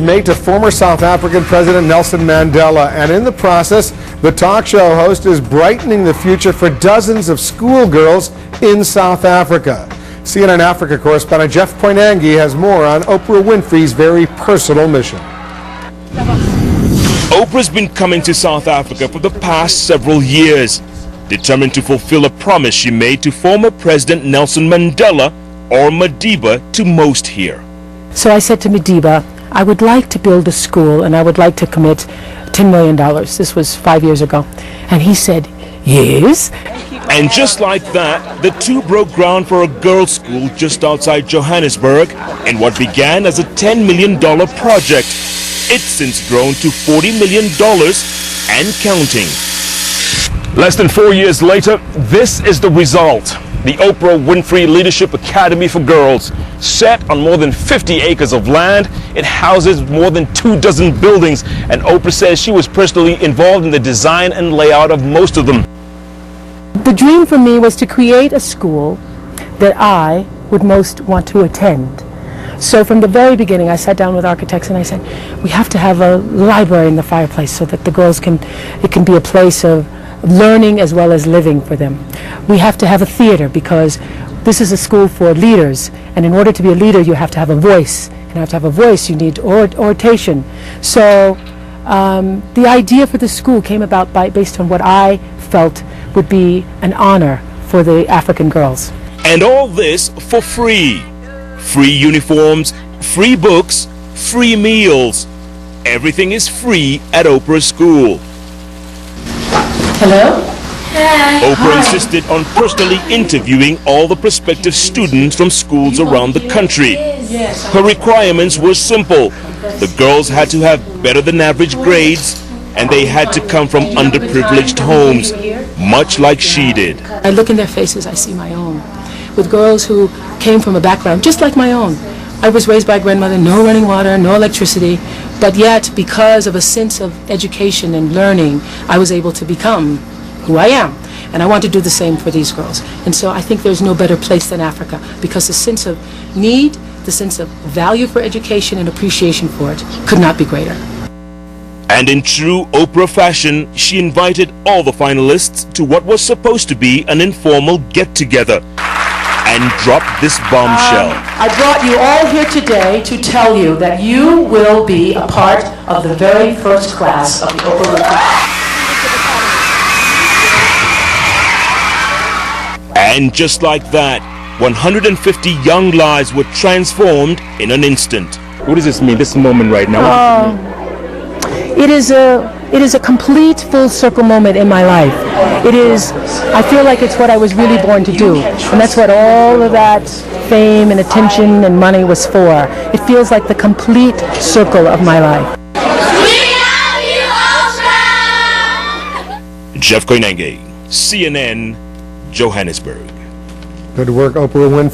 Made to former South African President Nelson Mandela, and in the process, the talk show host is brightening the future for dozens of schoolgirls in South Africa. CNN Africa correspondent Jeff Koinange has more on Oprah Winfrey's very personal mission. Oprah's been coming to South Africa for the past several years, determined to fulfill a promise she made to former President Nelson Mandela, or Madiba to most here. So I said to Madiba, I would like to build a school and I would like to commit $10 million. This was 5 years ago. And he said, yes. And just like that, the two broke ground for a girls' school just outside Johannesburg in what began as a $10 million project. It's since grown to $40 million and counting. Less than 4 years later, this is the result. The Oprah Winfrey Leadership Academy for Girls. Set on more than 50 acres of land, it houses more than 24 buildings, and Oprah says she was personally involved in the design and layout of most of them. The dream for me was to create a school that I would most want to attend. So from the very beginning, I sat down with architects and I said, we have to have a library in the fireplace so that the girls it can be a place of learning as well as living for them. We have to have a theater because this is a school for leaders, and in order to be a leader you have to have a voice, and to have a voice you need oration. So the idea for the school came about based on what I felt would be an honor for the African girls. And all this for free. Free uniforms, free books, free meals. Everything is free at Oprah's school. Hello? Hi. Oprah insisted on personally interviewing all the prospective students from schools around the country. Her requirements were simple. The girls had to have better than average grades, and they had to come from underprivileged homes, much like she did. I look in their faces, I see my own. With girls who came from a background just like my own. I was raised by a grandmother, no running water, no electricity, but yet because of a sense of education and learning, I was able to become who I am. And I want to do the same for these girls. And so I think there's no better place than Africa, because the sense of need, the sense of value for education and appreciation for it could not be greater. And in true Oprah fashion, she invited all the finalists to what was supposed to be an informal get-together, and dropped this bombshell. I brought you all here today to tell you that you will be a part of the very first class of the Oprah Winfrey. And just like that, 150 young lives were transformed in an instant. What does this mean, this moment right now? It is a complete full circle moment in my life. I feel like it's what I was really born to do. And that's what all of that fame and attention and money was for. It feels like the complete circle of my life. We love you, Oprah! Jeff Koinange, CNN, Johannesburg. Good work, Oprah Winfrey.